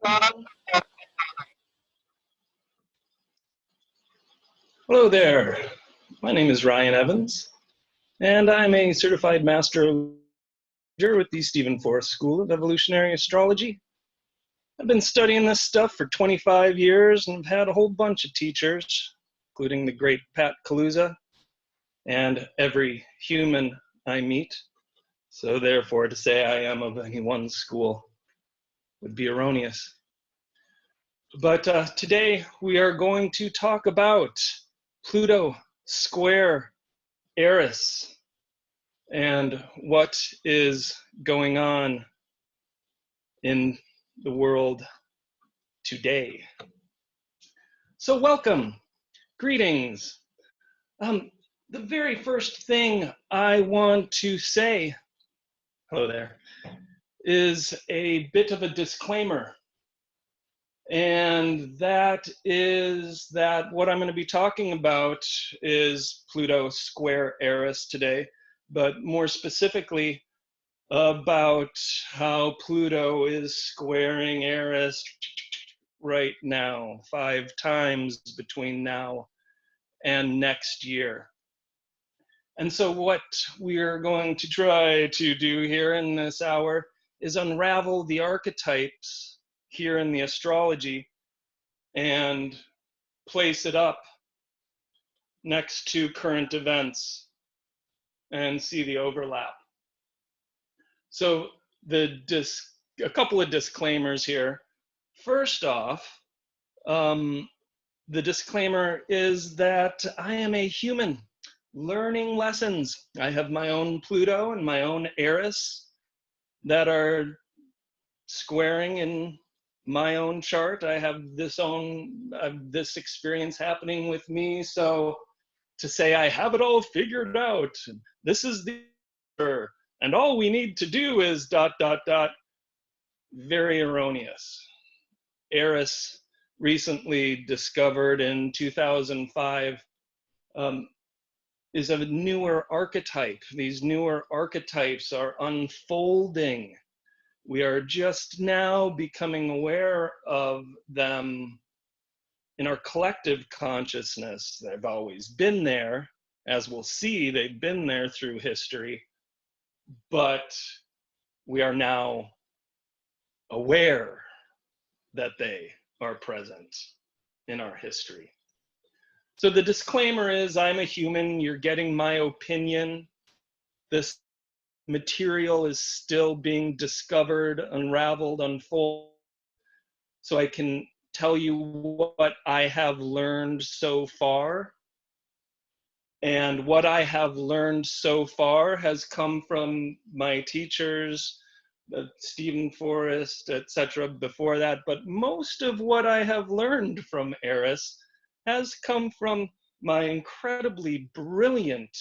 Hello there. My name is Ryan Evans, and I'm a certified master with the Forrest School of Evolutionary Astrology. I've been studying this stuff for 25 years and have had a whole bunch of teachers, including the great Pat Kaluza and every human I meet. So therefore, to say I am of any one school would be erroneous. But today we are going to talk about Pluto square ERIS and what is going on in the world today. So welcome, greetings. The very first thing I want to say, hello there, is a bit of a disclaimer. And that is that what I'm going to be talking about is Pluto square ERIS today, but more specifically about how Pluto is squaring ERIS right now, 5 times between now and next year. And so what we're going to try to do here in this hour is unravel the archetypes here in the astrology and place it up next to current events and see the overlap. So a couple of disclaimers here. First off, the disclaimer is that I am a human learning lessons. I have my own Pluto and my own ERIS that are squaring in my own chart. I have this experience happening with me. So to say I have it all figured out, this is the answer, and all we need to do is ... very erroneous. ERIS, recently discovered in 2005, is a newer archetype. These newer archetypes are unfolding. We are just now becoming aware of them in our collective consciousness. They've always been there. As we'll see, they've been there through history, but we are now aware that they are present in our history. So the disclaimer is, I'm a human, you're getting my opinion. This material is still being discovered, unraveled, unfolded. So I can tell you what I have learned so far. And what I have learned so far has come from my teachers, Stephen Forrest, etc. before that. But most of what I have learned from ERIS has come from my incredibly brilliant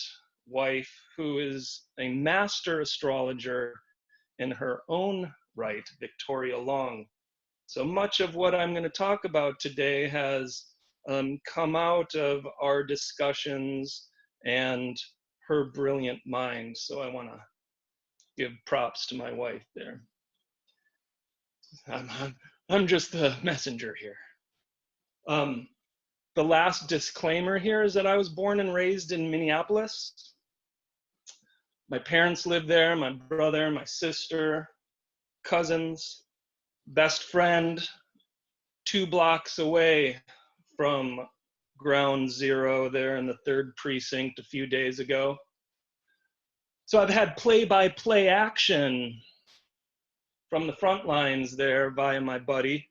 wife, who is a master astrologer in her own right, Victoria Long. So much of what I'm going to talk about today has come out of our discussions and her brilliant mind. So I want to give props to my wife there. I'm just the messenger here. The last disclaimer here is that I was born and raised in Minneapolis. My parents lived there, my brother, my sister, cousins, best friend, 2 blocks away from ground zero there in the 3rd precinct a few days ago. So I've had play-by-play action from the front lines there via my buddy,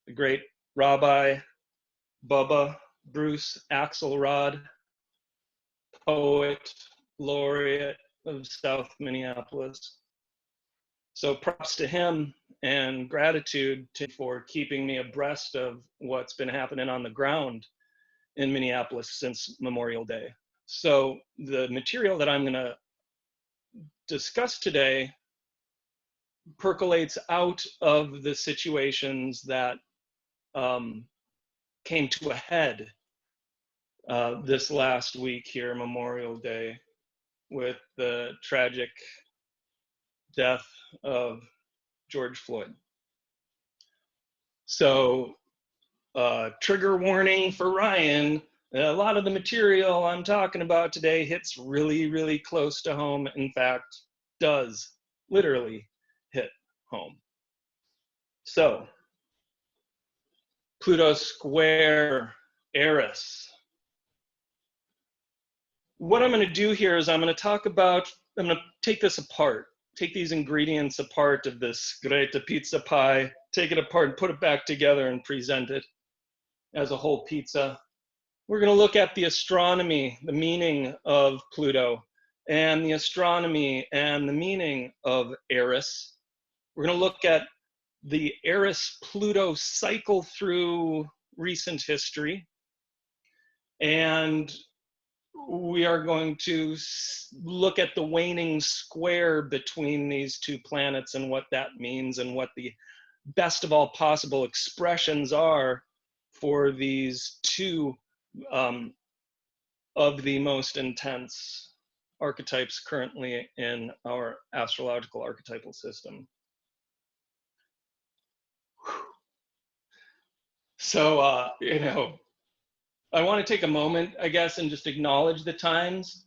the great Rabbi Bubba Bruce Axelrod, poet, laureate of South Minneapolis. So props to him and gratitude for keeping me abreast of what's been happening on the ground in Minneapolis since Memorial Day. So the material that I'm going to discuss today percolates out of the situations that came to a head this last week here, Memorial Day, with the tragic death of George Floyd. So trigger warning for Ryan, a lot of the material I'm talking about today hits really, really close to home. In fact, does literally hit home. So Pluto square ERIS. What I'm going to do here is I'm going to take this apart, take these ingredients apart of this Greta pizza pie, take it apart and put it back together and present it as a whole pizza. We're going to look at the astronomy, the meaning of Pluto, and the astronomy and the meaning of ERIS. We're going to look at the ERIS-Pluto cycle through recent history, and we are going to look at the waning square between these two planets and what that means and what the best of all possible expressions are for these two of the most intense archetypes currently in our astrological archetypal system. So, you know, I want to take a moment, I guess, and just acknowledge the times.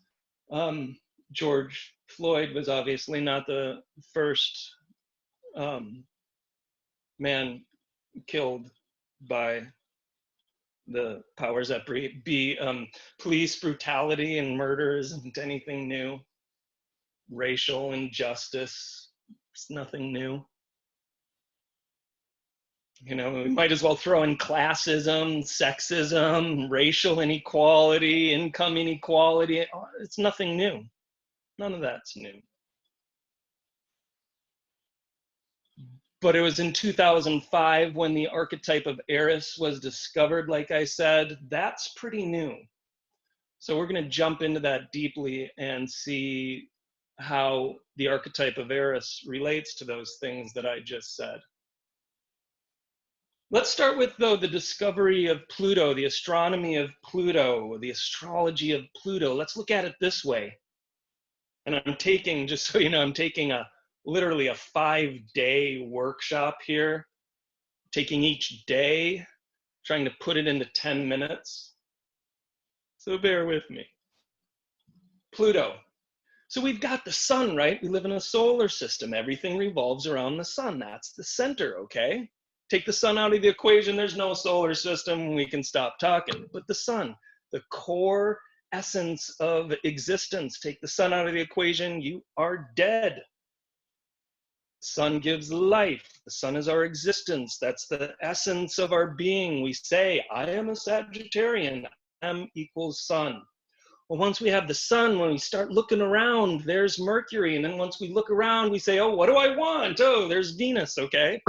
George Floyd was obviously not the first man killed by the powers that be. Police brutality and murder isn't anything new. Racial injustice, it's nothing new. You know, we might as well throw in classism, sexism, racial inequality, income inequality. It's nothing new. None of that's new. But it was in 2005 when the archetype of ERIS was discovered, like I said. That's pretty new. So we're going to jump into that deeply and see how the archetype of ERIS relates to those things that I just said. Let's start with, though, the discovery of Pluto, the astronomy of Pluto, the astrology of Pluto. Let's look at it this way. And I'm taking, just so you know, I'm taking literally a 5-day workshop here, taking each day, trying to put it into 10 minutes. So bear with me. Pluto. So we've got the sun, right? We live in a solar system. Everything revolves around the sun. That's the center, okay? Take the sun out of the equation, there's no solar system, we can stop talking. But the sun, the core essence of existence, take the sun out of the equation, you are dead. The sun gives life. The sun is our existence. That's the essence of our being. We say, I am a Sagittarian. M equals sun. Well, once we have the sun, when we start looking around, there's Mercury. And then once we look around, we say, oh, what do I want? Oh, there's Venus, okay?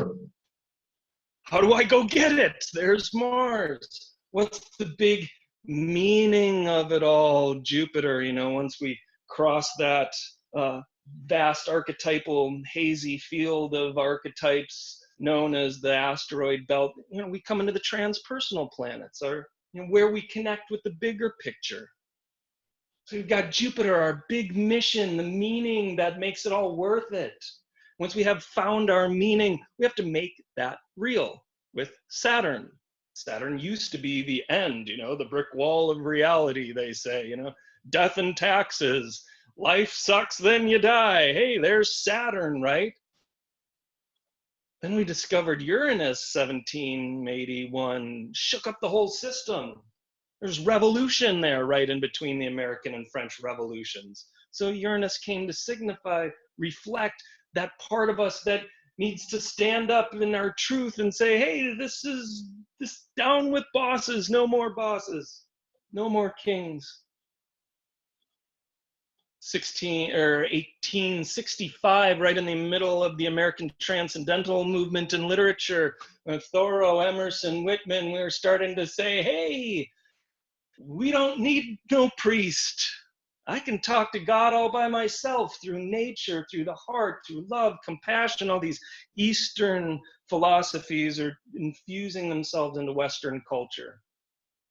How do I go get it? There's Mars. What's the big meaning of it all? Jupiter, you know, once we cross that vast archetypal hazy field of archetypes known as the asteroid belt, you know, we come into the transpersonal planets, or you know, where we connect with the bigger picture. So we've got Jupiter, our big mission, the meaning that makes it all worth it. Once we have found our meaning, we have to make that real with Saturn. Saturn used to be the end, you know, the brick wall of reality, they say, you know, death and taxes, life sucks, then you die. Hey, there's Saturn, right? Then we discovered Uranus, 1781, shook up the whole system. There's revolution there, right in between the American and French revolutions. So Uranus came to signify, reflect that part of us that needs to stand up in our truth and say, hey, this down with bosses, no more bosses, no more kings. 1865, right in the middle of the American Transcendental Movement in literature, Thoreau, Emerson, Whitman, we were starting to say, hey, we don't need no priest. I can talk to God all by myself through nature, through the heart, through love, compassion. All these Eastern philosophies are infusing themselves into Western culture.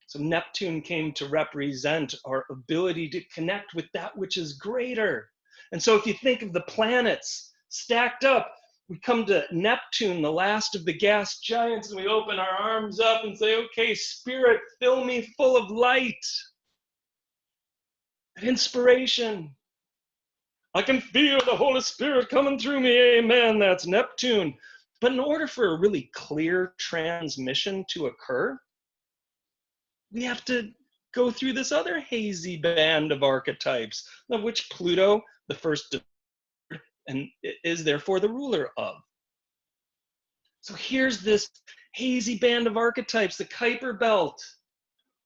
So Neptune came to represent our ability to connect with that which is greater. And so if you think of the planets stacked up, we come to Neptune, the last of the gas giants, and we open our arms up and say, okay, Spirit, fill me full of light and inspiration. I can feel the Holy Spirit coming through me, amen, that's Neptune. But in order for a really clear transmission to occur, we have to go through this other hazy band of archetypes, of which Pluto, the first, and is therefore the ruler of. So here's this hazy band of archetypes, the Kuiper Belt.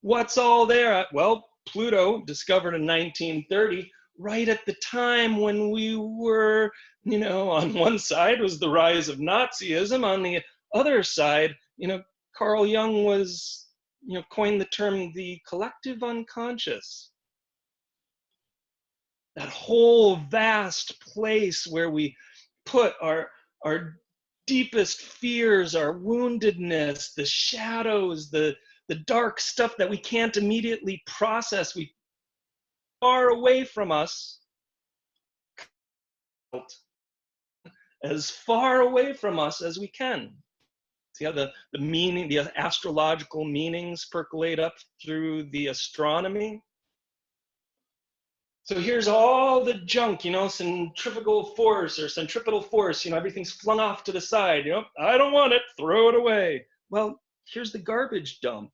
What's all there? Well, Pluto, discovered in 1930, right at the time when we were, on one side was the rise of Nazism, on the other side, Carl Jung was, coined the term the collective unconscious. That whole vast place where we put our deepest fears, our woundedness, the shadows, the dark stuff that we can't immediately process, we far away from us, as far away from us as we can. See how the meaning, the astrological meanings percolate up through the astronomy. So here's all the junk, centrifugal force or centripetal force, everything's flung off to the side, I don't want it, throw it away. Well, here's the garbage dump.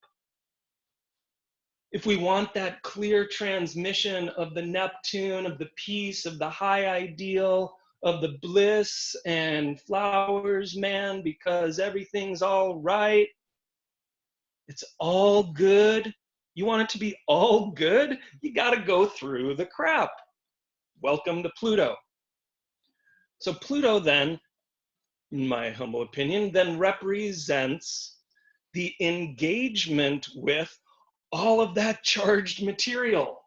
If we want that clear transmission of the Neptune, of the peace, of the high ideal, of the bliss and flowers, man, because everything's all right, it's all good. You want it to be all good? You got to go through the crap. Welcome to Pluto. So Pluto then, in my humble opinion, then represents the engagement with all of that charged material.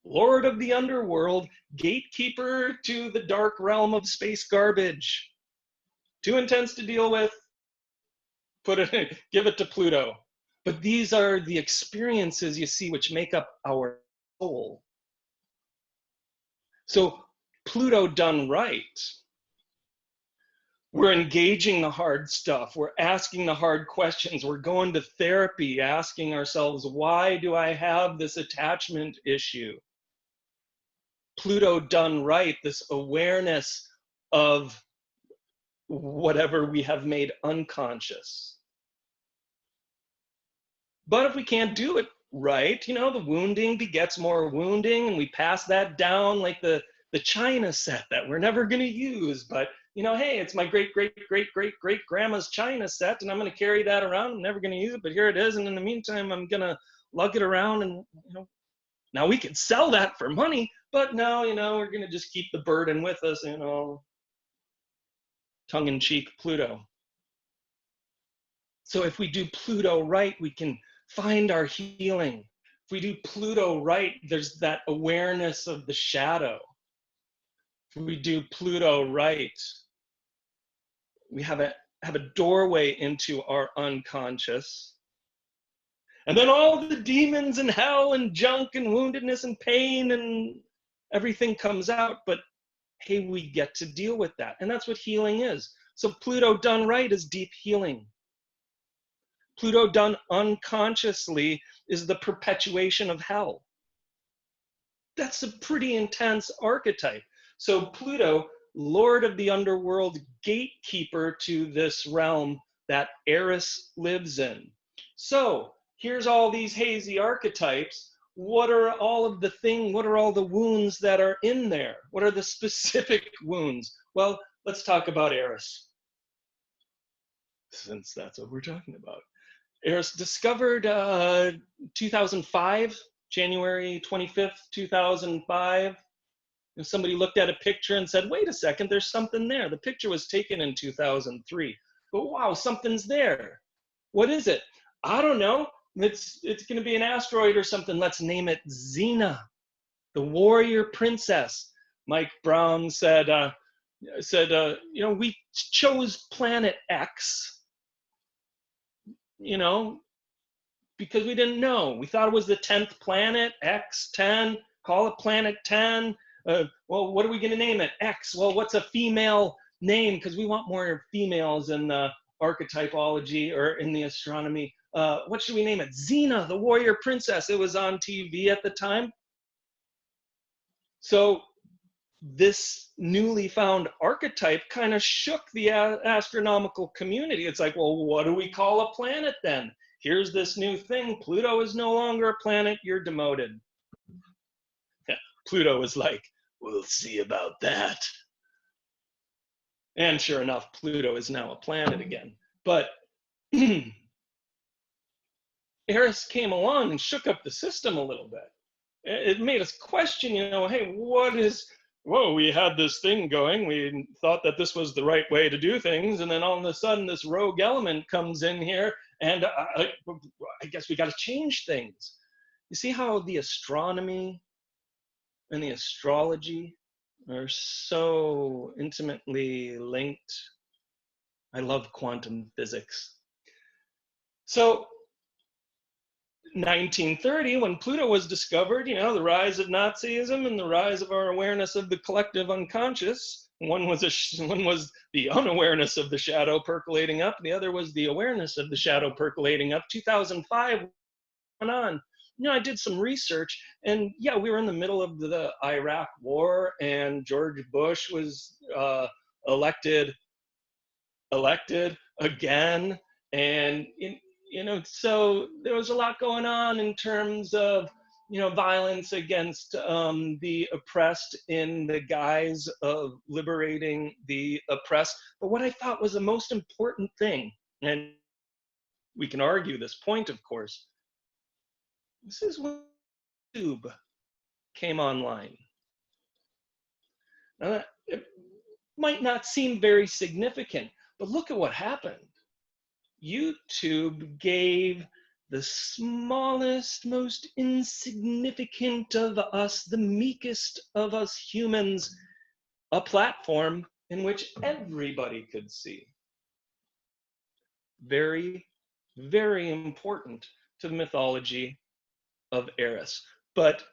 Lord of the underworld, gatekeeper to the dark realm of space garbage. Too intense to deal with, give it to Pluto. But these are the experiences, you see, which make up our soul. So Pluto done right, we're engaging the hard stuff. We're asking the hard questions. We're going to therapy, asking ourselves, why do I have this attachment issue? Pluto done right, this awareness of whatever we have made unconscious. But if we can't do it right, the wounding begets more wounding, and we pass that down like the China set that we're never going to use. But, hey, it's my great-great-great-great-great-grandma's China set, and I'm going to carry that around. I'm never going to use it, but here it is. And in the meantime, I'm going to lug it around, and, now we could sell that for money, but no, we're going to just keep the burden with us, tongue-in-cheek Pluto. So if we do Pluto right, we can find our healing. If we do Pluto right, there's that awareness of the shadow. If we do Pluto right, we have a doorway into our unconscious. And then all the demons and hell and junk and woundedness and pain and everything comes out, but hey, we get to deal with that. And that's what healing is. So Pluto done right is deep healing. Pluto done unconsciously is the perpetuation of hell. That's a pretty intense archetype. So Pluto, Lord of the underworld, gatekeeper to this realm that ERIS lives in. So here's all these hazy archetypes. What are all the wounds that are in there? What are the specific wounds? Well, let's talk about ERIS, since that's what we're talking about. ERIS discovered 2005, January 25th, 2005. And somebody looked at a picture and said, wait a second, there's something there. The picture was taken in 2003. But wow, something's there. What is it? I don't know. It's going to be an asteroid or something. Let's name it Xena, the warrior princess. Mike Brown said, we chose planet X, because we didn't know. We thought it was the 10th planet, X10, call it planet 10. Well, what are we going to name it? X. Well, what's a female name, because we want more females in the archetypology or in the astronomy. What should we name it? Xena, the warrior princess. It was on TV at the time. So this newly found archetype kind of shook the astronomical community. It's like, well, what do we call a planet then? Here's this new thing. Pluto is no longer a planet. You're demoted. Pluto was like, we'll see about that. And sure enough, Pluto is now a planet again. But ERIS came along and shook up the system a little bit. It made us question, hey, whoa, we had this thing going. We thought that this was the right way to do things. And then all of a sudden, this rogue element comes in here. And I guess we got to change things. You see how the astronomy and the astrology are so intimately linked? I love quantum physics. So 1930, when Pluto was discovered, the rise of Nazism and the rise of our awareness of the collective unconscious. One was the unawareness of the shadow percolating up. The other was the awareness of the shadow percolating up. 2005 went on. I did some research, and yeah, we were in the middle of the Iraq War, and George Bush was elected again, and so there was a lot going on in terms of violence against the oppressed in the guise of liberating the oppressed. But what I thought was the most important thing, and we can argue this point, of course, this is when YouTube came online. Now, it might not seem very significant, but look at what happened. YouTube gave the smallest, most insignificant of us, the meekest of us humans, a platform in which everybody could see. Very, very important to the mythology of ERIS. But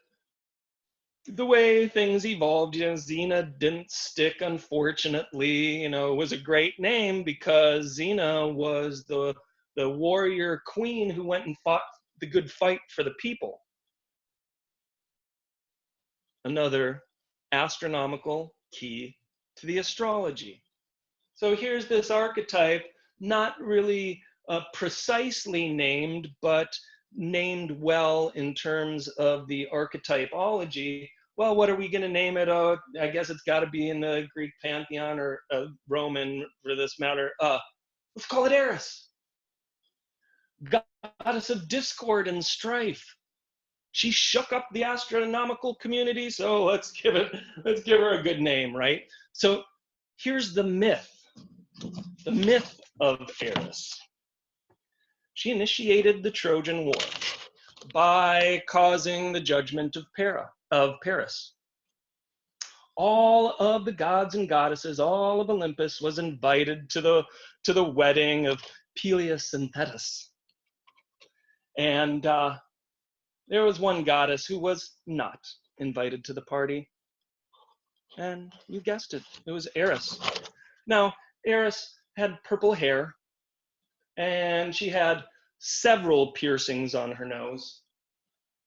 the way things evolved, Xena didn't stick, unfortunately. It was a great name because Xena was the warrior queen who went and fought the good fight for the people. Another astronomical key to the astrology. So here's this archetype, not really precisely named, but named well in terms of the archetypology. Well, what are we going to name it? Oh, I guess it's got to be in the Greek pantheon or Roman for this matter. Let's call it Eris, goddess of discord and strife. She shook up the astronomical community, so let's give her a good name, right? So here's the myth of Eris. She initiated the Trojan War by causing the judgment of Paris. All of the gods and goddesses, all of Olympus was invited to the wedding of Peleus and Thetis. And there was one goddess who was not invited to the party. And you guessed it, it was Eris. Now, Eris had purple hair, and she had several piercings on her nose.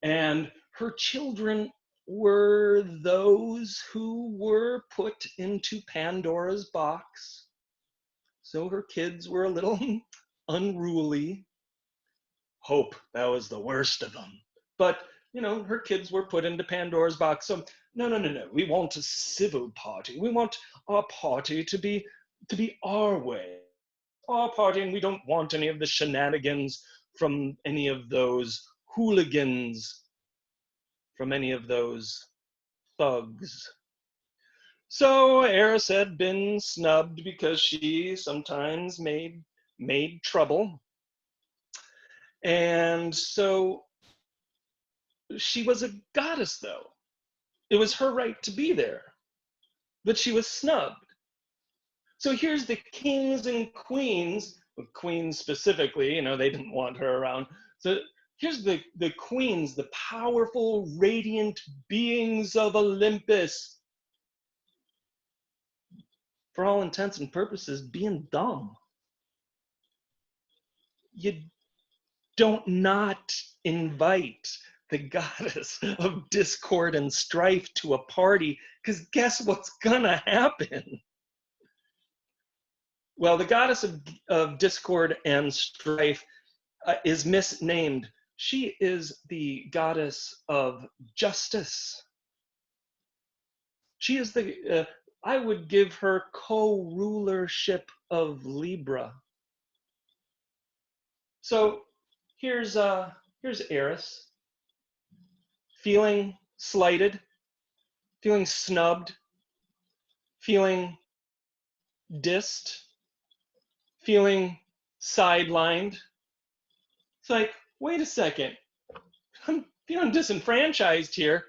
And her children were those who were put into Pandora's box. So her kids were a little unruly. Hope, that was the worst of them. But, her kids were put into Pandora's box. So, no. We want a civil party. We want our party to be our way. Our party, and we don't want any of the shenanigans from any of those hooligans, from any of those thugs. So Eris had been snubbed because she sometimes made trouble. And so she was a goddess, though. It was her right to be there, but she was snubbed. So here's the kings and queens, queens specifically, they didn't want her around. So here's the queens, the powerful, radiant beings of Olympus. for all intents and purposes, being dumb. You don't not invite the goddess of discord and strife to a party, because guess what's gonna happen? Well, the goddess of discord and strife is misnamed. She is the goddess of justice. She is I would give her co-rulership of Libra. So here's Eris, feeling slighted, feeling snubbed, feeling dissed, feeling sidelined. It's like, wait a second, I'm feeling disenfranchised here.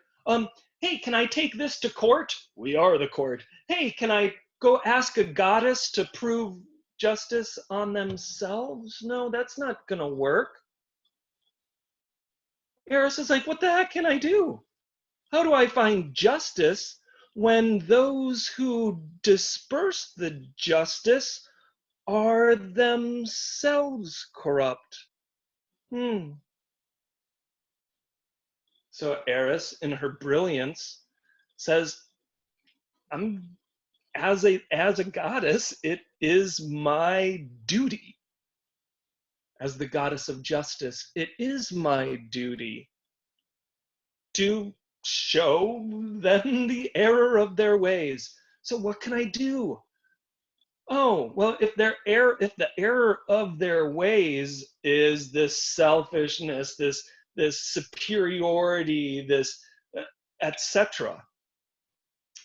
Hey, can I take this to court? We are the court. Hey, can I go ask a goddess to prove justice on themselves? No, that's not gonna work. Eris is like, what the heck can I do? How do I find justice when those who disperse the justice are themselves corrupt? So Eris, in her brilliance, says, I'm as a goddess, it is my duty. As the goddess of justice, it is my duty to show them the error of their ways. So what can I do? Oh, well, if the error of their ways is this selfishness, this superiority, this etc.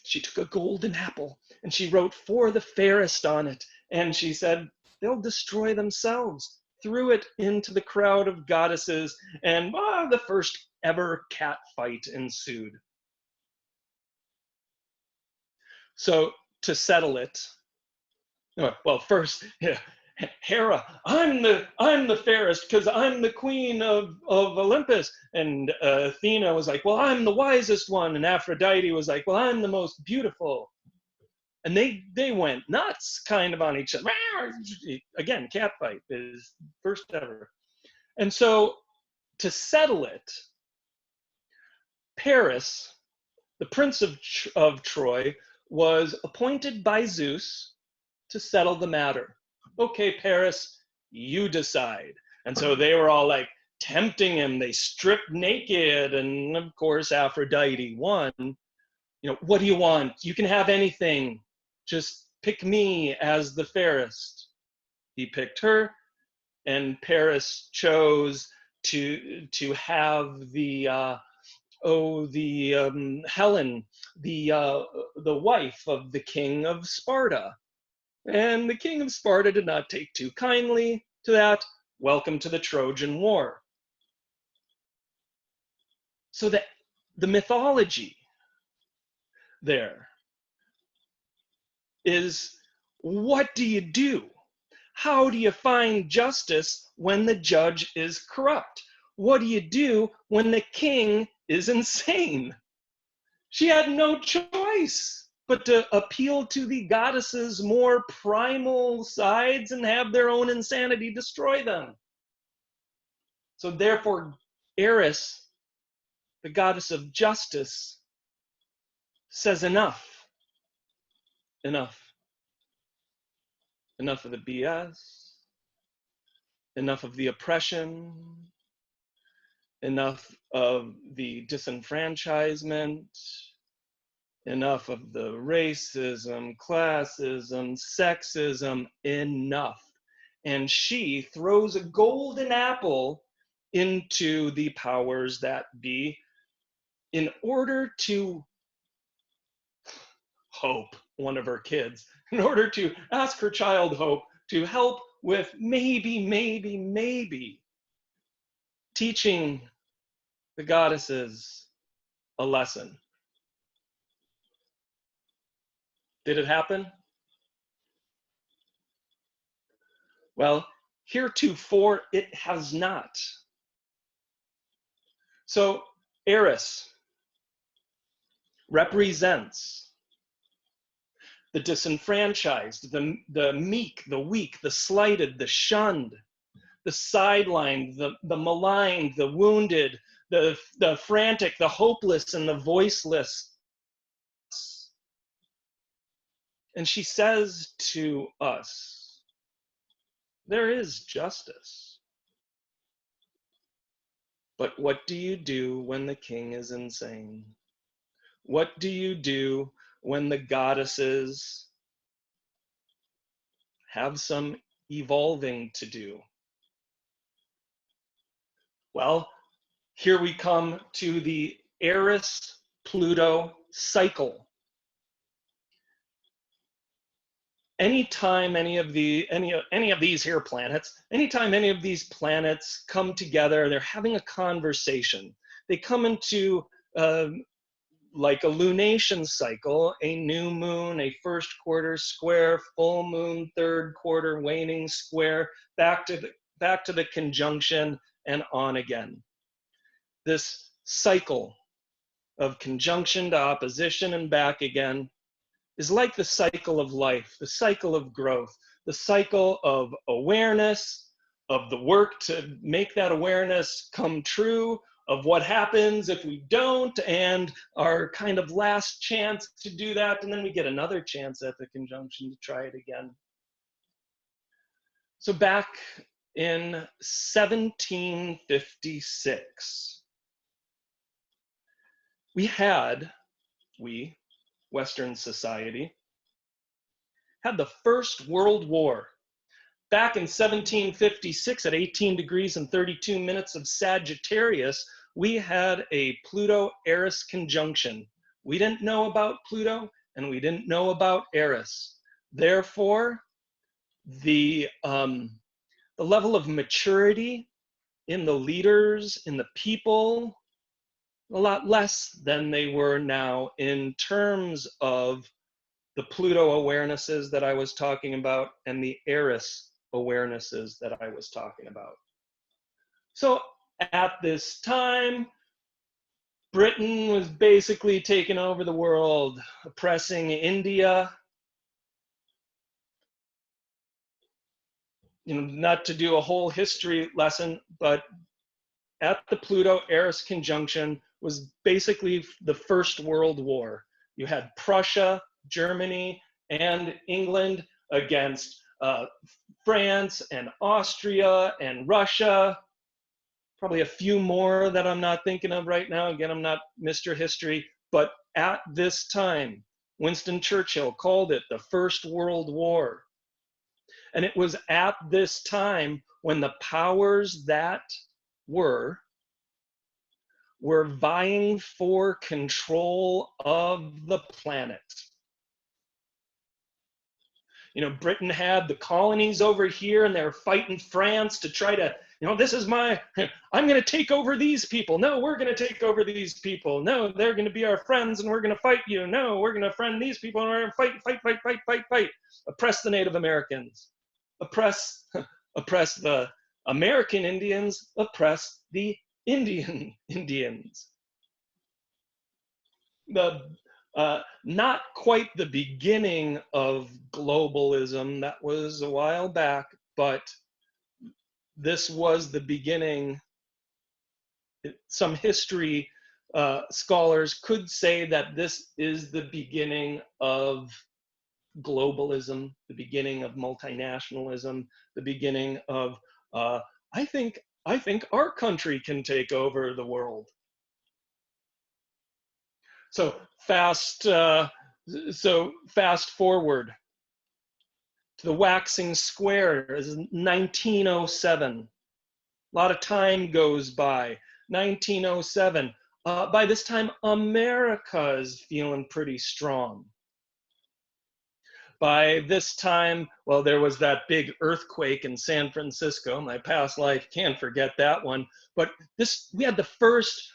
She took a golden apple and she wrote "For the fairest" on it, and she said they'll destroy themselves. Threw it into the crowd of goddesses, and the first ever cat fight ensued. So to settle it, well, first, yeah, Hera, I'm the fairest because I'm the queen of Olympus. And Athena was like, well, I'm the wisest one. And Aphrodite was like, well, I'm the most beautiful. And they went nuts kind of on each other. Again, catfight is first ever. And so to settle it, Paris, the prince of Troy, was appointed by Zeus to settle the matter. Okay, Paris, you decide. And so they were all like tempting him. They stripped naked. And of course, Aphrodite won. What do you want? You can have anything. Just pick me as the fairest. He picked her, and Paris chose to have the Helen, the wife of the king of Sparta. And the king of Sparta did not take too kindly to that. Welcome to the Trojan War. So that the mythology there is, what do you do? How do you find justice when the judge is corrupt? What do you do when the king is insane? She had no choice but to appeal to the goddesses' more primal sides and have their own insanity destroy them. So therefore, Eris, the goddess of justice, says enough. Enough. Enough of the BS. Enough of the oppression. Enough of the disenfranchisement. Enough of the racism, classism, sexism, enough. And she throws a golden apple into the powers that be in order to Hope, one of her kids, in order to ask her child Hope to help with maybe teaching the goddesses a lesson. Did it happen? Well, heretofore it has not. So Eris represents the disenfranchised, the meek, the weak, the slighted, the shunned, the sidelined, the maligned, the wounded, the frantic, the hopeless, and the voiceless. And she says to us, there is justice. But what do you do when the king is insane? What do you do when the goddesses have some evolving to do? Well, here we come to the ERIS-PLUTO cycle. Anytime any of these here planets, anytime any of these planets come together, they're having a conversation. They come into like a lunation cycle, a new moon, a first quarter square, full moon, third quarter waning square, back to the conjunction, and on again. This cycle of conjunction to opposition and back again is like the cycle of life, the cycle of growth, the cycle of awareness, of the work to make that awareness come true, of what happens if we don't, and our kind of last chance to do that, and then we get another chance at the conjunction to try it again. So back in 1756, we, Western society, had the First World War. Back in 1756, at 18 degrees and 32 minutes of Sagittarius, we had a Pluto-Eris conjunction. We didn't know about Pluto, and we didn't know about Eris. Therefore, the level of maturity in the leaders, in the people, a lot less than they were now in terms of the Pluto awarenesses that I was talking about and the Eris awarenesses that I was talking about. So at this time, Britain was basically taking over the world, oppressing India. You know, not to do a whole history lesson, but at the Pluto-Eris conjunction was basically the First World War. You had Prussia, Germany, and England against France and Austria and Russia, probably a few more that I'm not thinking of right now. Again, I'm not Mr. History, but at this time, Winston Churchill called it the First World War. And it was at this time when the powers that were vying for control of the planet. You know, Britain had the colonies over here and they're fighting France to try to, you know, this is my, I'm going to take over these people. No, we're going to take over these people. No, they're going to be our friends and we're going to fight you. No, we're going to friend these people and we're going to fight. Oppress the Native Americans. Oppress the American Indians. Oppress the Indian Indians. Not quite the beginning of globalism, that was a while back, but this was the beginning. Some history scholars could say that this is the beginning of globalism, the beginning of multinationalism, the beginning of, I think our country can take over the world. So fast forward to the waxing square is 1907. A lot of time goes by. 1907. By this time, America is feeling pretty strong. By this time, well, there was that big earthquake in San Francisco. My past life, can't forget that one. But we had the first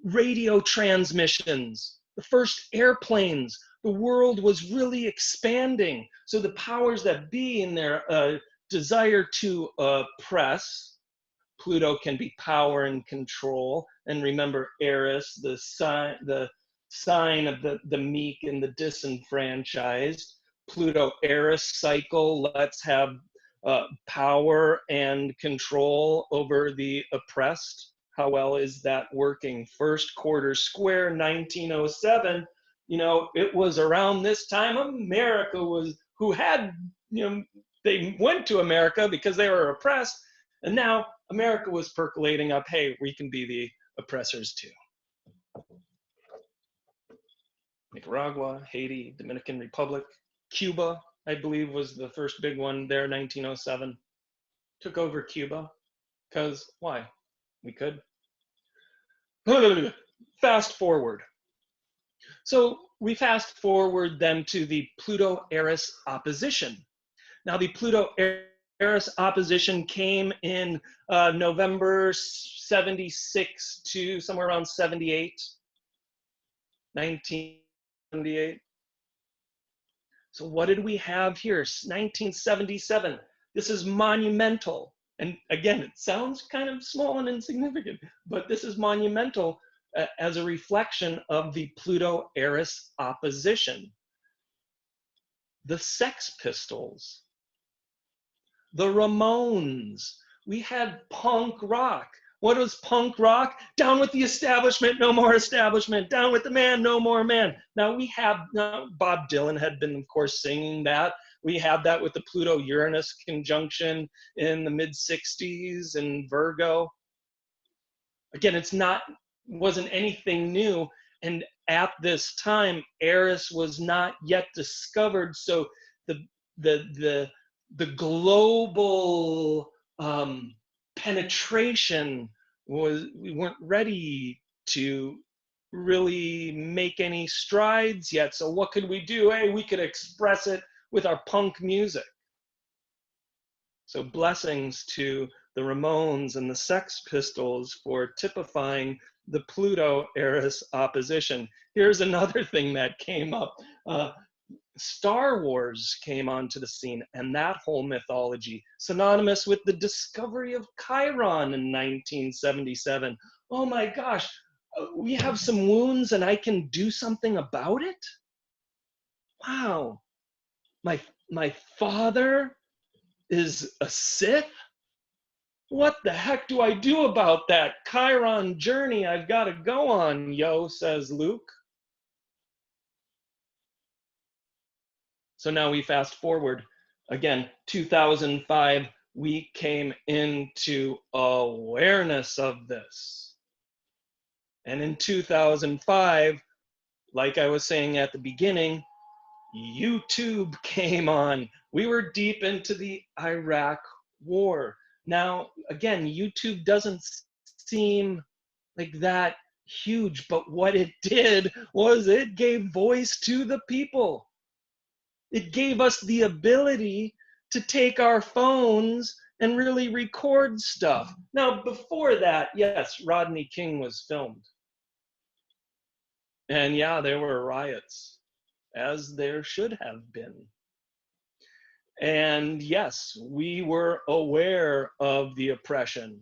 radio transmissions, the first airplanes. The world was really expanding. So the powers that be in their desire to oppress, Pluto can be power and control. And remember Eris, the sign of the meek and the disenfranchised. Pluto ERIS cycle. Let's have power and control over the oppressed. How well is that working? First quarter square, 1907. You know, it was around this time America was, who had, you know, they went to America because they were oppressed. And now America was percolating up, hey, we can be the oppressors too. Nicaragua, Haiti, Dominican Republic, Cuba, I believe was the first big one there, 1907. Took over Cuba, because why? We could. Fast forward. So we fast forward then to the Pluto-Eris opposition. Now the Pluto-Eris opposition came in November 76 to somewhere around 78, 1978. So what did we have here? 1977. This is monumental. And again, it sounds kind of small and insignificant, but this is monumental as a reflection of the Pluto-Eris opposition. The Sex Pistols, the Ramones. We had punk rock. What was punk rock? Down with the establishment, no more establishment. Down with the man, no more man. Now we have, Bob Dylan had been, of course, singing that. We have that with the Pluto-Uranus conjunction in the mid-60s in Virgo. Again, wasn't anything new. And at this time, Eris was not yet discovered. So the global penetration we weren't ready to really make any strides yet. So what could we do? Hey, we could express it with our punk music. So blessings to the Ramones and the Sex Pistols for typifying the Pluto-Eris opposition. Here's another thing that came up. Star Wars came onto the scene, and that whole mythology, synonymous with the discovery of Chiron in 1977. Oh my gosh, we have some wounds and I can do something about it? Wow, my father is a Sith? What the heck do I do about that Chiron journey I've got to go on, yo, says Luke. So now we fast forward, again, 2005, we came into awareness of this. And in 2005, like I was saying at the beginning, YouTube came on. We were deep into the Iraq war. Now, again, YouTube doesn't seem like that huge, but what it did was it gave voice to the people. It gave us the ability to take our phones and really record stuff. Now, before that, yes, Rodney King was filmed. And yeah, there were riots, as there should have been. And yes, we were aware of the oppression.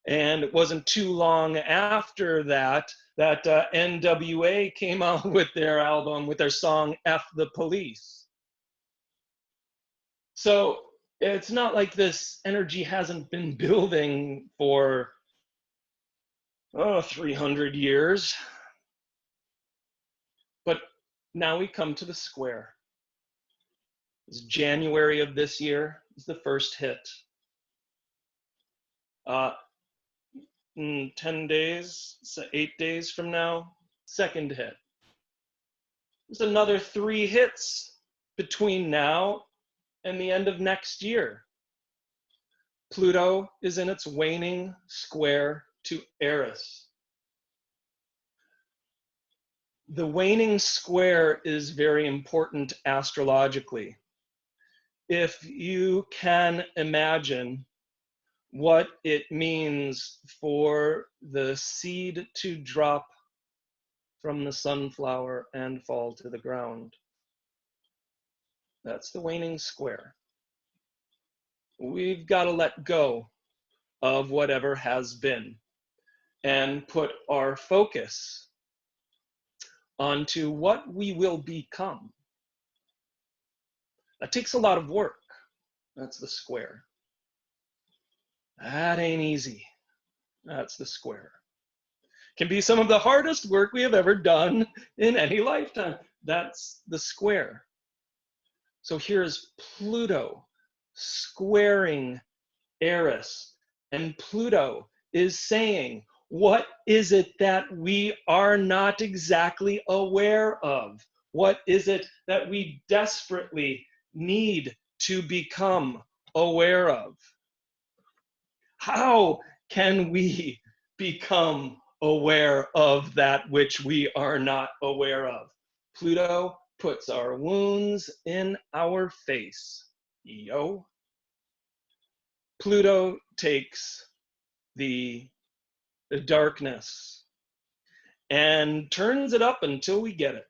And it wasn't too long after that NWA came out with their album, with their song F the Police. So it's not like this energy hasn't been building for 300 years. But now we come to the square. It's January of this year is the first hit. 10 days, so 8 days from now, second hit. There's another 3 hits between now and the end of next year. Pluto is in its waning square to Eris. The waning square is very important astrologically. If you can imagine what it means for the seed to drop from the sunflower and fall to the ground. That's the waning square. We've got to let go of whatever has been and put our focus onto what we will become. That takes a lot of work. That's the square. That ain't easy. That's the square. Can be some of the hardest work we have ever done in any lifetime. That's the square. So here's Pluto squaring ERIS. And Pluto is saying, what is it that we are not exactly aware of? What is it that we desperately need to become aware of? How can we become aware of that which we are not aware of? Pluto puts our wounds in our face. Yo. Pluto takes the darkness and turns it up until we get it.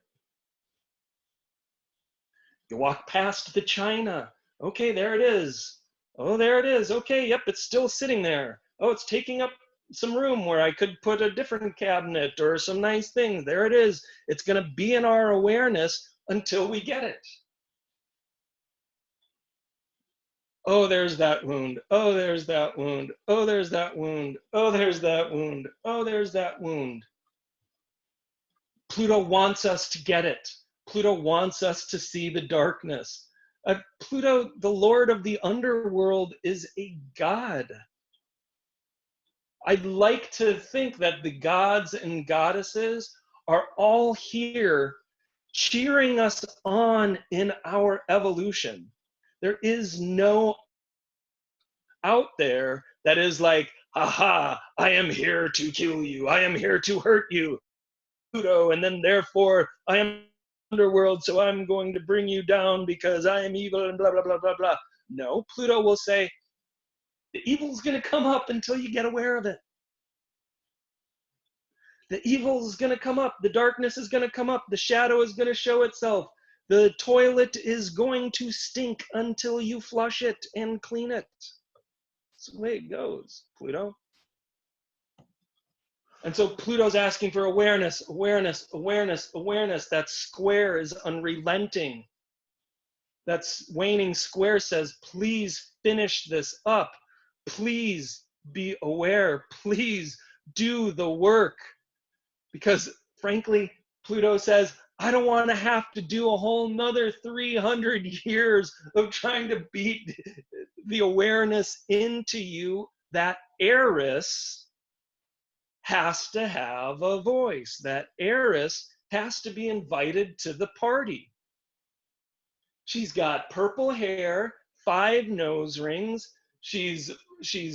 You walk past the china. Okay, there it is. Oh, there it is. Okay, yep, it's still sitting there. Oh, it's taking up some room where I could put a different cabinet or some nice things. There it is. It's going to be in our awareness until we get it. Oh, there's that wound. Oh, there's that wound. Oh, there's that wound. Oh, there's that wound. Oh, there's that wound. Pluto wants us to get it. Pluto wants us to see the darkness. Pluto, the lord of the underworld, is a god. I'd like to think that the gods and goddesses are all here cheering us on in our evolution. There is no out there that is like, haha, I am here to kill you. I am here to hurt you, Pluto, and then therefore I am underworld, so I'm going to bring you down because I am evil and blah, blah, blah, blah, blah. No, Pluto will say, the evil's going to come up until you get aware of it. The evil is going to come up. The darkness is going to come up. The shadow is going to show itself. The toilet is going to stink until you flush it and clean it. That's the way it goes, Pluto. And so Pluto's asking for awareness, awareness, awareness, awareness. That square is unrelenting. That waning square says, please finish this up. Please be aware. Please do the work. Because frankly, Pluto says, I don't want to have to do a whole nother 300 years of trying to beat the awareness into you that ERIS has to have a voice, that ERIS has to be invited to the party. She's got purple hair, 5 nose rings. She's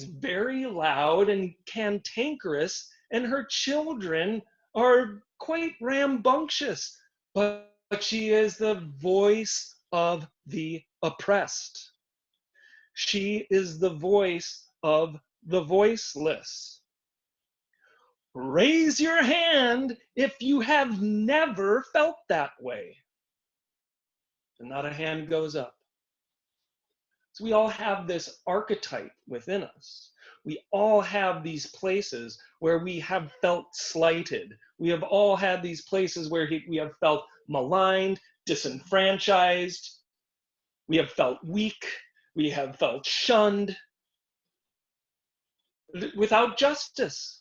very loud and cantankerous, and her children are quite rambunctious, but she is the voice of the oppressed. She is the voice of the voiceless. Raise your hand if you have never felt that way. And not a hand goes up. So we all have this archetype within us. We all have these places where we have felt slighted. We have all had these places where we have felt maligned, disenfranchised. We have felt weak. We have felt shunned without justice.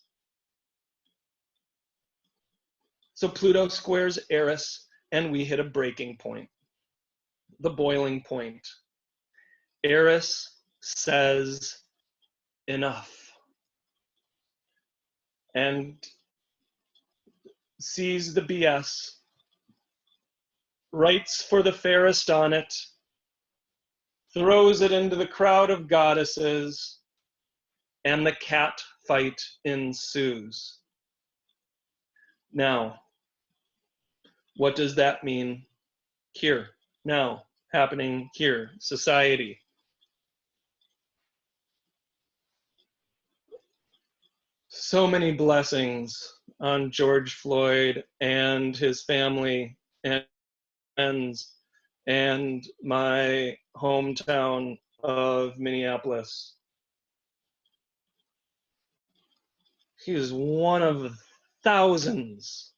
So Pluto squares ERIS, and we hit a breaking point, the boiling point. ERIS says enough and sees the BS, writes for the fairest on it, throws it into the crowd of goddesses, and the cat fight ensues. Now, what does that mean here, now, happening here, society? So many blessings on George Floyd and his family and friends and my hometown of Minneapolis. He is one of thousands.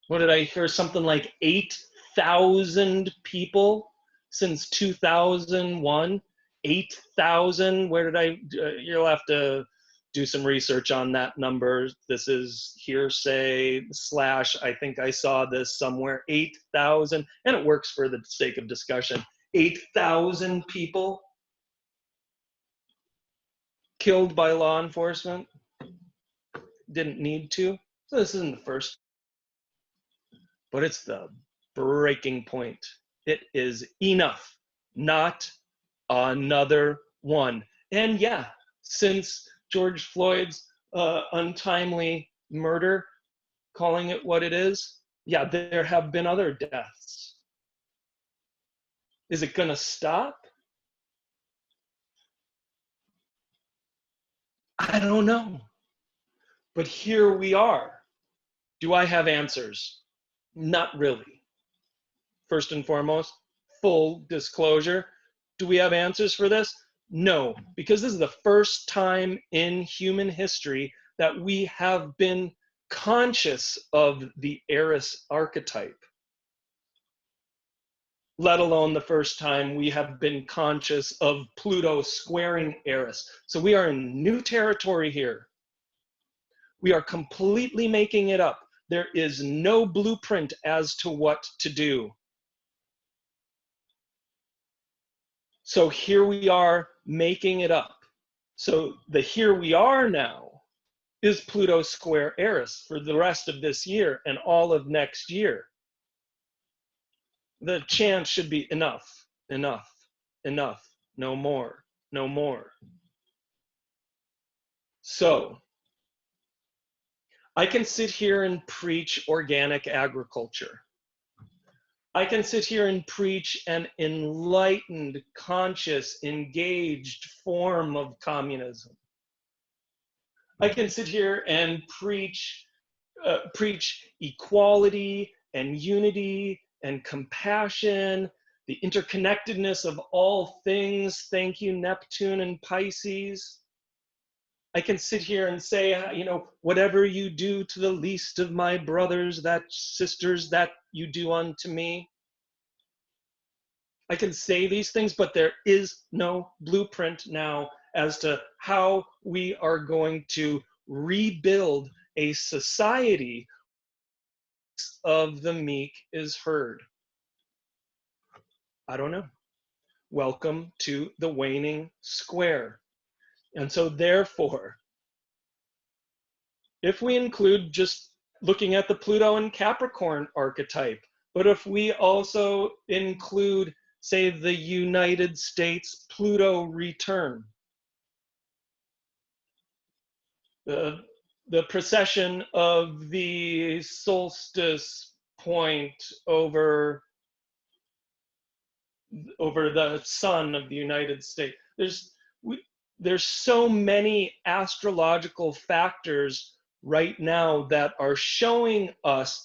What did I hear? Something like 8,000 people since 2001, 8,000. Where did I, you'll have to do some research on that number. This is hearsay slash, I think I saw this somewhere, 8,000, and it works for the sake of discussion. 8,000 people killed by law enforcement, didn't need to. So this isn't the first, but it's the breaking point. It is enough, not another one. And yeah, since George Floyd's untimely murder, calling it what it is, yeah, there have been other deaths. Is it gonna stop? I don't know. But here we are. Do I have answers? Not really. First and foremost, full disclosure. Do we have answers for this? No, because this is the first time in human history that we have been conscious of the ERIS archetype, let alone the first time we have been conscious of Pluto squaring ERIS. So we are in new territory here. We are completely making it up. There is no blueprint as to what to do. So here we are making it up. So the here we are now is Pluto square Eris for the rest of this year and all of next year. The chant should be enough, enough, enough, no more, no more. So I can sit here and preach organic agriculture. I can sit here and preach an enlightened, conscious, engaged form of communism. I can sit here and preach equality and unity and compassion, the interconnectedness of all things. Thank you, Neptune and Pisces. I can sit here and say, whatever you do to the least of my brothers, that sisters, that you do unto me. I can say these things, but there is no blueprint now as to how we are going to rebuild a society of the meek is heard. I don't know. Welcome to the waning square. And so therefore, if we include just looking at the Pluto and Capricorn archetype, but if we also include, say, the United States Pluto return, the precession of the solstice point over the sun of the United States. There's so many astrological factors right now that are showing us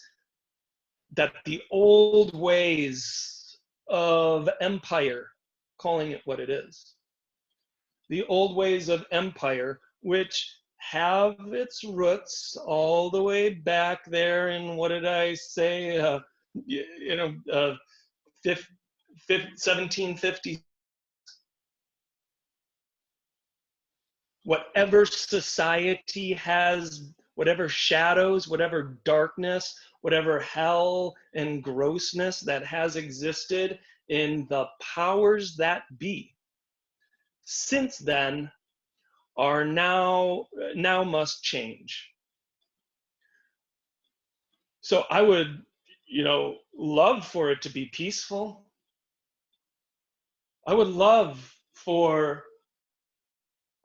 that the old ways of empire, calling it what it is, the old ways of empire, which have its roots all the way back there in, what did I say, 1750. Whatever society has, whatever shadows, whatever darkness, whatever hell and grossness that has existed in the powers that be, since then, are now must change. So I would, love for it to be peaceful. I would love for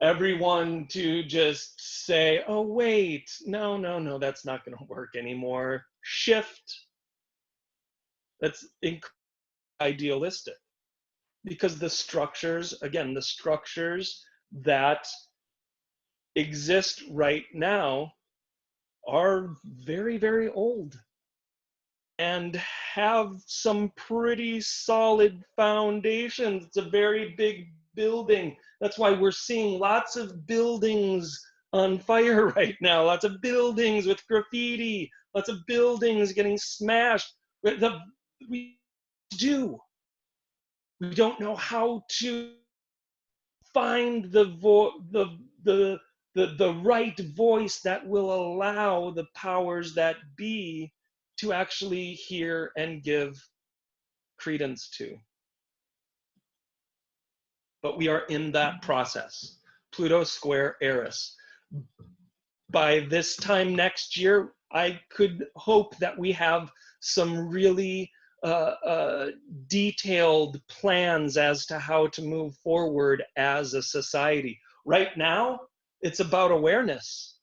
everyone to just say, oh, wait, no, that's not going to work anymore. Shift. That's idealistic. Because the structures that exist right now are very, very old and have some pretty solid foundations. It's a very big building. That's why we're seeing lots of buildings on fire right now, lots of buildings with graffiti, lots of buildings getting smashed. We do. We don't know how to find the right voice that will allow the powers that be to actually hear and give credence to. But we are in that process. Pluto square Eris. By this time next year, I could hope that we have some really detailed plans as to how to move forward as a society. Right now, it's about awareness.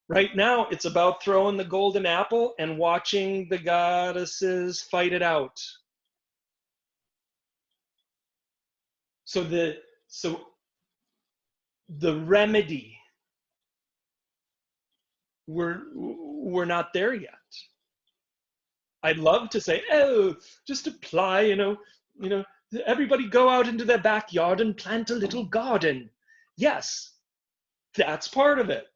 Right now, it's about throwing the golden apple and watching the goddesses fight it out. So the remedy, we're not there yet. I'd love to say, oh, just apply, everybody go out into their backyard and plant a little garden. Yes, that's part of it.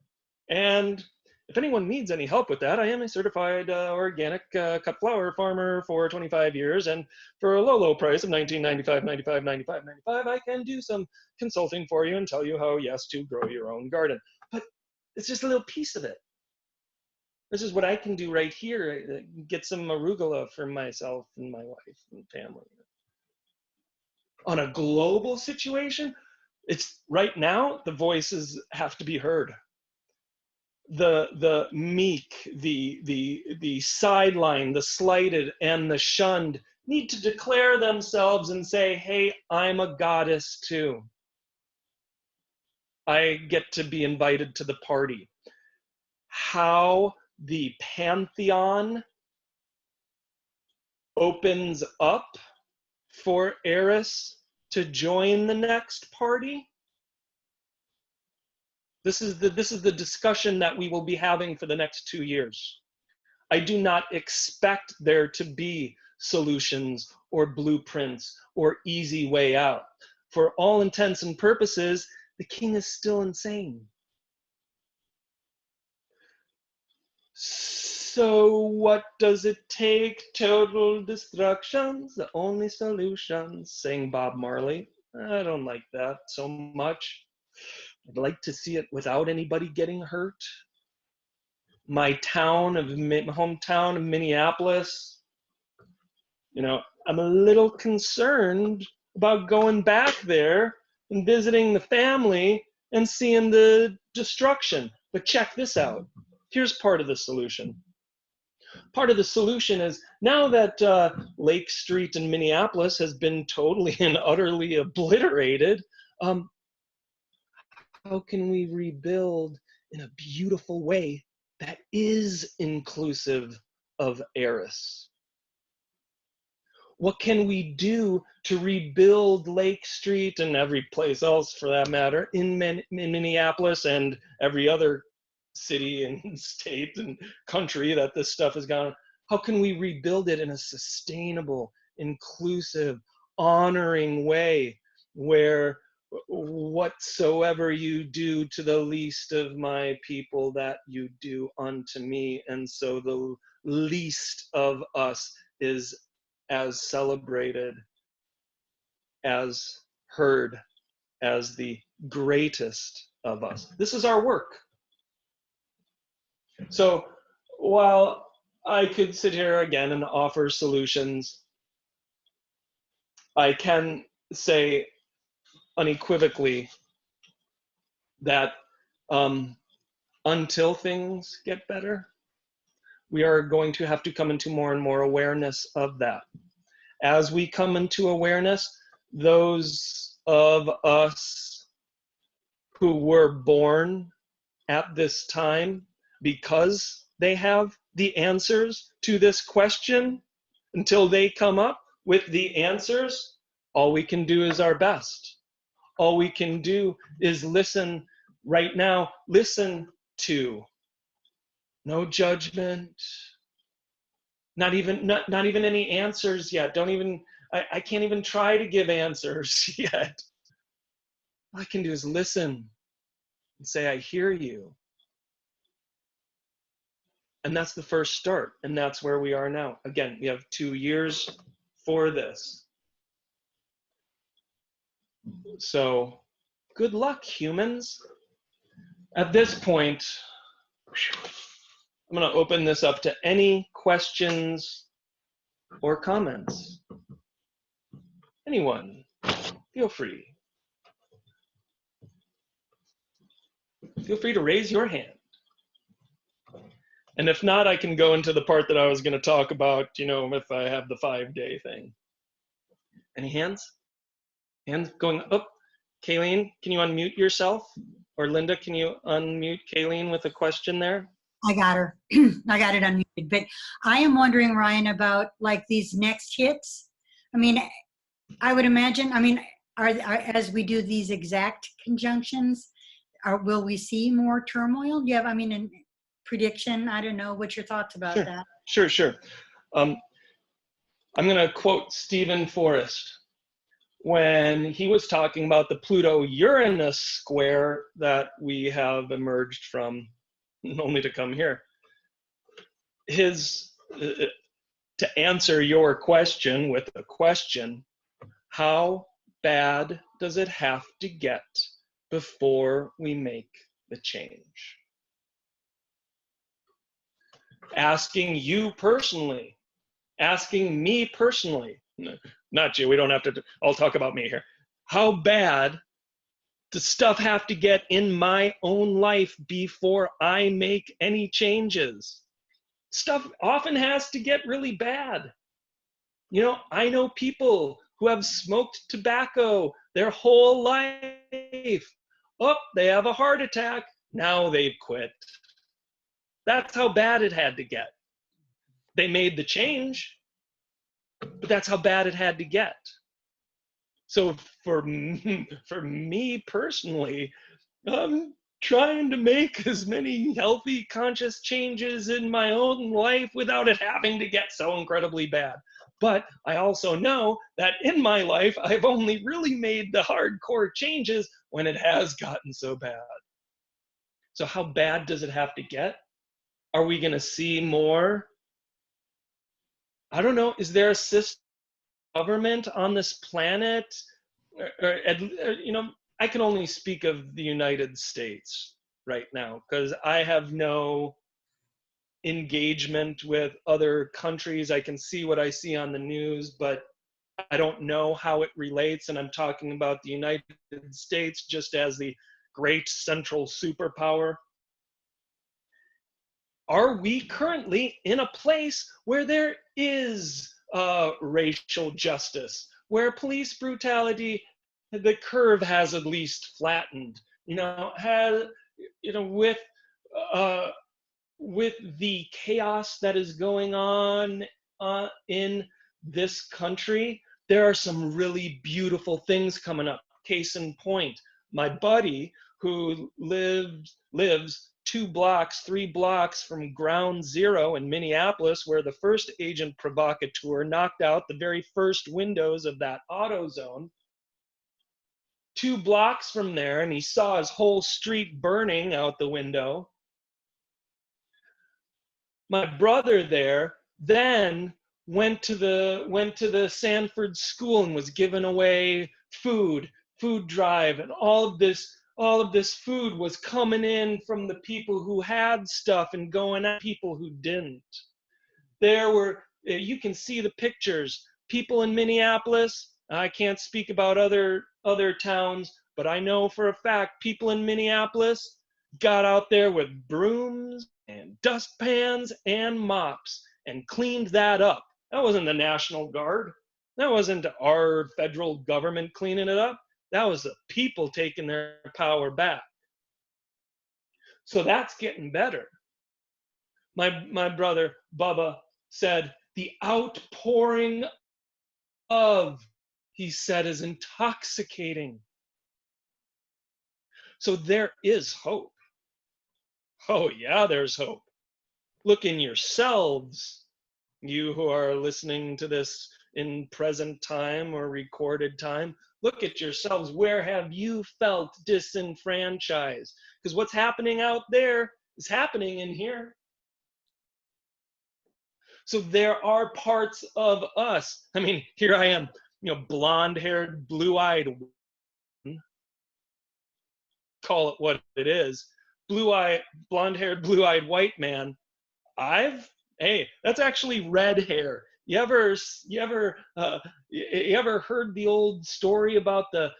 And if anyone needs any help with that, I am a certified organic cut flower farmer for 25 years. And for a low, low price of $19.95, $95, I can do some consulting for you and tell you how, yes, to grow your own garden. But it's just a little piece of it. This is what I can do right here. Get some arugula for myself and my wife and family. On a global situation, it's right now, the voices have to be heard. The meek, the sideline, the slighted, and the shunned need to declare themselves and say, hey, I'm a goddess too. I get to be invited to the party. How the pantheon opens up for Eris to join the next party. This is the discussion that we will be having for the next 2 years. I do not expect there to be solutions or blueprints or easy way out. For all intents and purposes, the king is still insane. So what does it take? Total destruction's the only solution, sang Bob Marley. I don't like that so much. I'd like to see it without anybody getting hurt. My hometown of Minneapolis, I'm a little concerned about going back there and visiting the family and seeing the destruction. But check this out. Here's part of the solution. Part of the solution is now that Lake Street in Minneapolis has been totally and utterly obliterated, how can we rebuild in a beautiful way that is inclusive of Eris? What can we do to rebuild Lake Street and every place else for that matter in Minneapolis and every other city and state and country that this stuff has gone? How can we rebuild it in a sustainable, inclusive, honoring way where whatsoever you do to the least of my people, that you do unto me? And so the least of us is as celebrated, as heard, as the greatest of us. This is our work. So while I could sit here again and offer solutions, I can say unequivocally that until things get better, we are going to have to come into more and more awareness of that. As we come into awareness, those of us who were born at this time because they have the answers to this question, until they come up with the answers, all we can do is our best. All we can do is listen right now. Listen to. No judgment. Not even any answers yet. I can't even try to give answers yet. All I can do is listen and say, I hear you. And that's the first start. And that's where we are now. Again, we have 2 years for this. So good luck, humans. At this point, I'm going to open this up to any questions or comments. Anyone, feel free. Feel free to raise your hand. And if not, I can go into the part that I was going to talk about, if I have the 5-day thing. Any hands? Hands going up? Kayleen, can you unmute yourself? Or Linda, can you unmute Kayleen with a question there? I got her. I got it unmuted. But I am wondering, Ryan, about like these next hits. I mean, I would imagine, as we do these exact conjunctions, will we see more turmoil? Do you have, a prediction? I don't know. What's your thoughts about that? Sure. I'm going to quote Stephen Forrest when he was talking about the Pluto-Uranus square that we have emerged from, only to come here. To answer your question with a question, how bad does it have to get before we make the change? Asking you personally, asking me personally, not you, we don't have to, I'll talk about me here. How bad does stuff have to get in my own life before I make any changes? Stuff often has to get really bad. I know people who have smoked tobacco their whole life. Oh, they have a heart attack. Now they've quit. That's how bad it had to get. They made the change, but that's how bad it had to get. So for me personally, I'm trying to make as many healthy, conscious changes in my own life without it having to get so incredibly bad. But I also know that in my life, I've only really made the hardcore changes when it has gotten so bad. So how bad does it have to get? Are we going to see more? I don't know. Is there a system of government on this planet? I can only speak of the United States right now because I have no engagement with other countries. I can see what I see on the news, but I don't know how it relates. And I'm talking about the United States just as the great central superpower. Are we currently in a place where there is racial justice, where police brutality, the curve has at least flattened? With the chaos that is going on in this country, there are some really beautiful things coming up. Case in point, my buddy who lives 3 blocks from ground zero in Minneapolis, where the first agent provocateur knocked out the very first windows of that AutoZone. 2 blocks from there, and he saw his whole street burning out the window. My brother there then went to the Sanford school and was giving away food drive, and all of this food was coming in from the people who had stuff and going at people who didn't. You can see the pictures. People in Minneapolis, I can't speak about other towns, but I know for a fact people in Minneapolis got out there with brooms and dustpans and mops and cleaned that up. That wasn't the National Guard. That wasn't our federal government cleaning it up. That was the people taking their power back. So that's getting better. My brother, Bubba, said, the outpouring of, he said, is intoxicating. So there is hope. Oh yeah, there's hope. Look in yourselves, you who are listening to this in present time or recorded time. Look at yourselves. Where have you felt disenfranchised? Because what's happening out there is happening in here. So there are parts of us. I mean, here I am, blonde-haired, blue-eyed call it what it is, blue-eyed, blonde-haired, blue-eyed white man. Hey, that's actually red hair. You ever heard the old story about the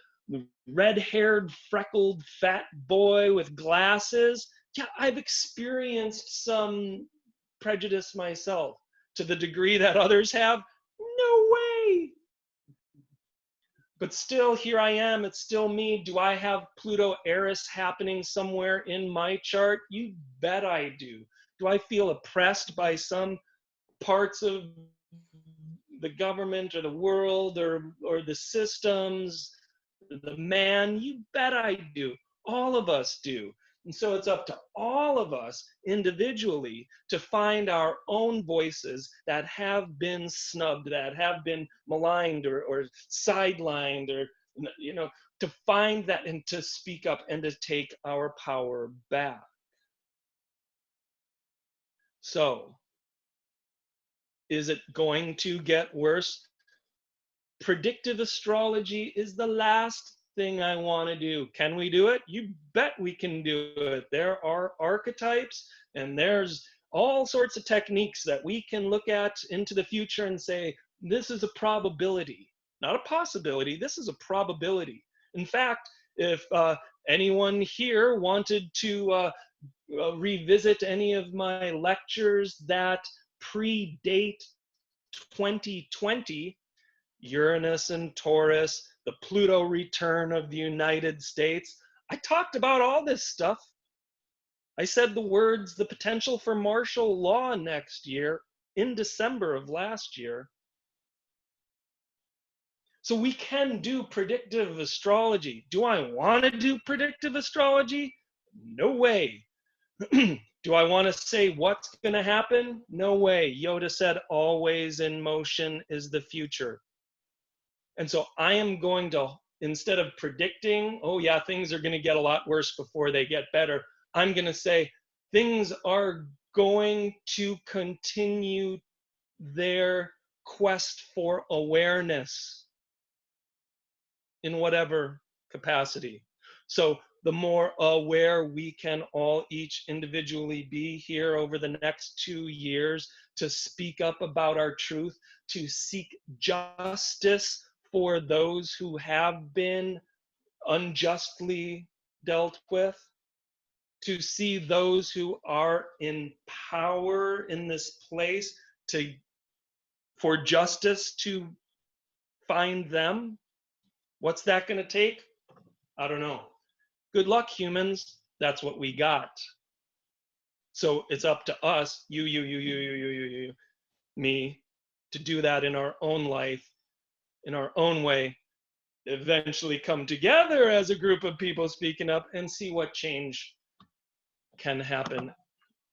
red-haired, freckled, fat boy with glasses? Yeah, I've experienced some prejudice myself. To the degree that others have, no way. But still, here I am. It's still me. Do I have Pluto ERIS happening somewhere in my chart? You bet I do. Do I feel oppressed by some parts of the government or the world or the systems, the man? You bet I do. All of us do. And so it's up to all of us individually to find our own voices that have been snubbed, that have been maligned or sidelined, or, you know, to find that and to speak up and to take our power back. So, is it going to get worse? Predictive astrology is the last thing I want to do. Can we do it? You bet we can do it. There are archetypes and there's all sorts of techniques that we can look at into the future and say, this is a probability, not a possibility. This is a probability. In fact, if anyone here wanted to revisit any of my lectures that predate 2020, Uranus and Taurus, the Pluto return of the United States, I talked about all this stuff. I said the words, the potential for martial law next year, in December of last year. So we can do predictive astrology. Do I want to do predictive astrology? No way. Do I want to say what's going to happen? No way. Yoda said, always in motion is the future. And so I am going to, instead of predicting, oh yeah, things are going to get a lot worse before they get better, I'm going to say things are going to continue their quest for awareness in whatever capacity. So the more aware we can all each individually be here over the next 2 years to speak up about our truth, to seek justice for those who have been unjustly dealt with, to see those who are in power in this place, for justice to find them. What's that going to take? I don't know. Good luck, humans. That's what we got. So it's up to us, you, me, to do that in our own life, in our own way, eventually come together as a group of people speaking up and see what change can happen.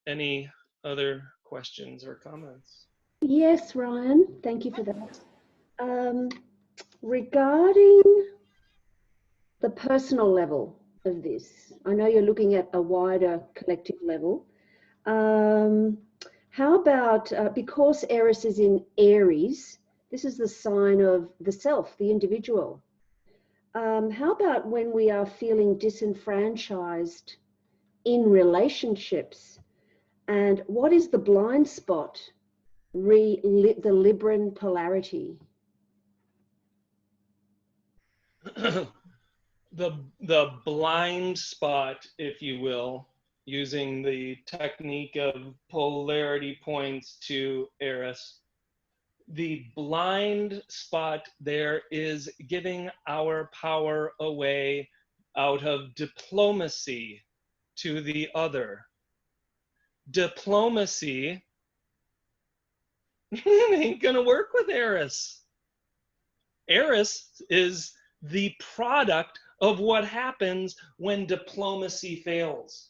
Any other questions or comments? Yes, Ryan, thank you for that. Regarding the personal level of this, I know you're looking at a wider collective level. How about, because Eris is in Aries, this is the sign of the self, the individual. How about when we are feeling disenfranchised in relationships? And what is the blind spot? The Libran polarity. the blind spot, if you will, using the technique of polarity points to Eris. The blind spot there is giving our power away out of diplomacy to the other. Diplomacy ain't gonna work with Eris. Eris is the product of what happens when diplomacy fails.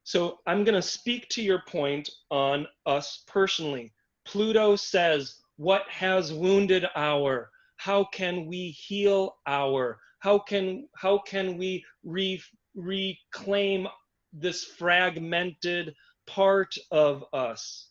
So I'm going to speak to your point on us personally. Pluto says, what has wounded our? How can we heal our? How can we reclaim this fragmented part of us?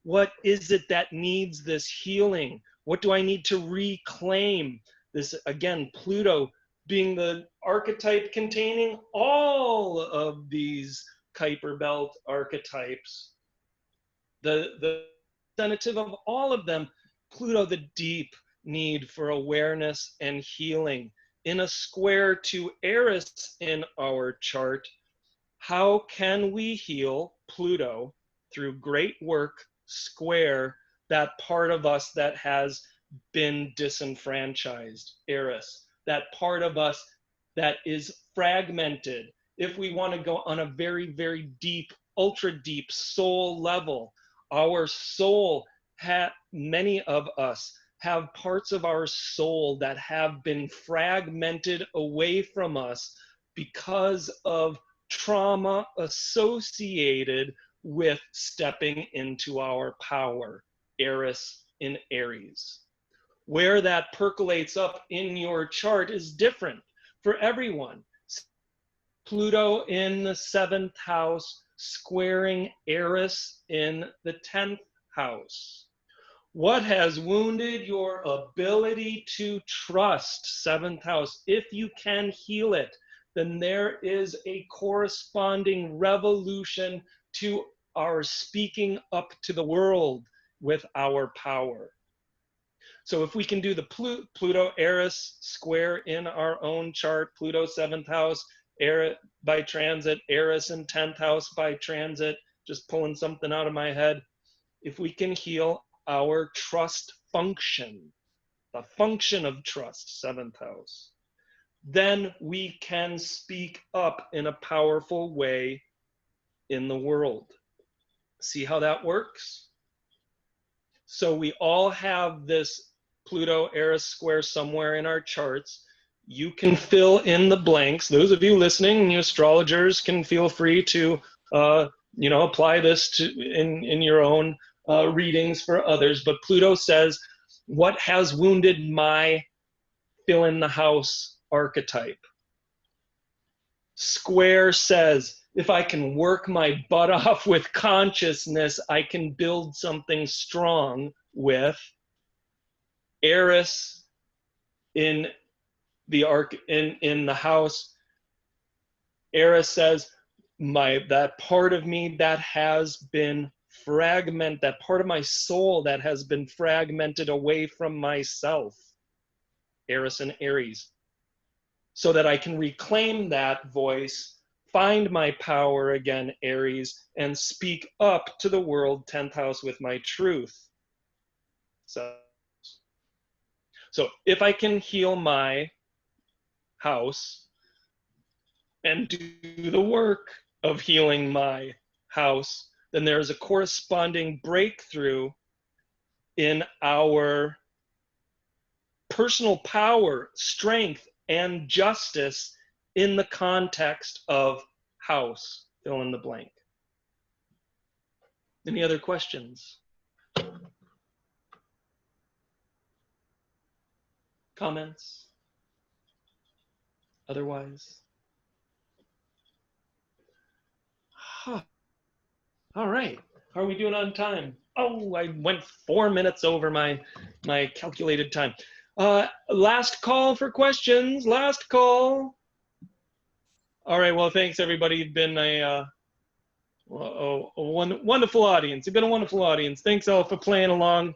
What is it that needs this healing? What do I need to reclaim? This, again, Pluto being the archetype containing all of these Kuiper belt archetypes, the representative of all of them, Pluto, the deep need for awareness and healing. In a square to Eris in our chart, how can we heal Pluto through great work, square that part of us that has been disenfranchised, Eris, that part of us that is fragmented? If we want to go on a very, very deep, ultra deep soul level, our soul, many of us have parts of our soul that have been fragmented away from us because of trauma associated with stepping into our power, Eris in Aries. Where that percolates up in your chart is different for everyone. Pluto in the 7th house, squaring Eris in the 10th house. What has wounded your ability to trust, 7th house? If you can heal it, then there is a corresponding revolution to our speaking up to the world with our power. So if we can do the Pluto Eris square in our own chart, Pluto 7th house, Eris by transit, Eris in 10th house by transit, just pulling something out of my head. If we can heal our trust function, the function of trust, 7th house, then we can speak up in a powerful way in the world. See how that works? So we all have this Pluto Eris square somewhere in our charts. You can fill in the blanks. Those of you listening, you astrologers, can feel free to apply this to in your own readings for others. But Pluto says, what has wounded my fill in the house archetype? Square says, if I can work my butt off with consciousness, I can build something strong with Eris in the in the house. Eris says, that part of me that has been that part of my soul that has been fragmented away from myself, Eris and Aries, so that I can reclaim that voice, find my power again, Aries, and speak up to the world, 10th house, with my truth. So if I can heal my house and do the work of healing my house, then there is a corresponding breakthrough in our personal power, strength, and justice in the context of house, fill in the blank. Any other questions? Comments? Otherwise? Huh. All right. How are we doing on time? Oh, I went 4 minutes over my calculated time. Last call for questions. Last call. All right. Well, thanks everybody. You've been a wonderful audience. You've been a wonderful audience. Thanks all for playing along.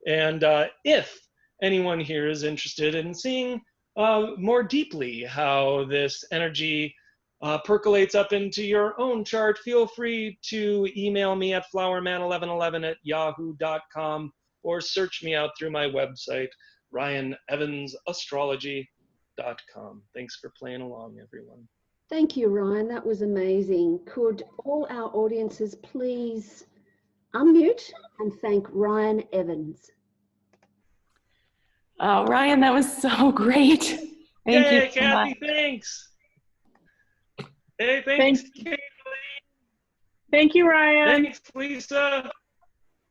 And if anyone here is interested in seeing more deeply how this energy percolates up into your own chart, feel free to email me at flowerman1111@yahoo.com or search me out through my website, ryanevansastrology.com. Thanks for playing along, everyone. Thank you, Ryan. That was amazing. Could all our audiences please unmute and thank Ryan Evans? Oh, Ryan, that was so great. Thank you so Kathy, much. thanks. Hey, thanks, Kate. Thank you, Ryan. Thanks, Lisa.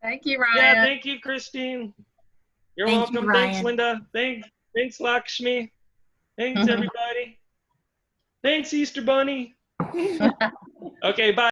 Thank you, Ryan. Yeah, thank you, Christine. You're Thank you, welcome. Thanks, Ryan. Linda. Thanks, Lakshmi. Thanks, everybody. Thanks, Easter Bunny. Okay, bye.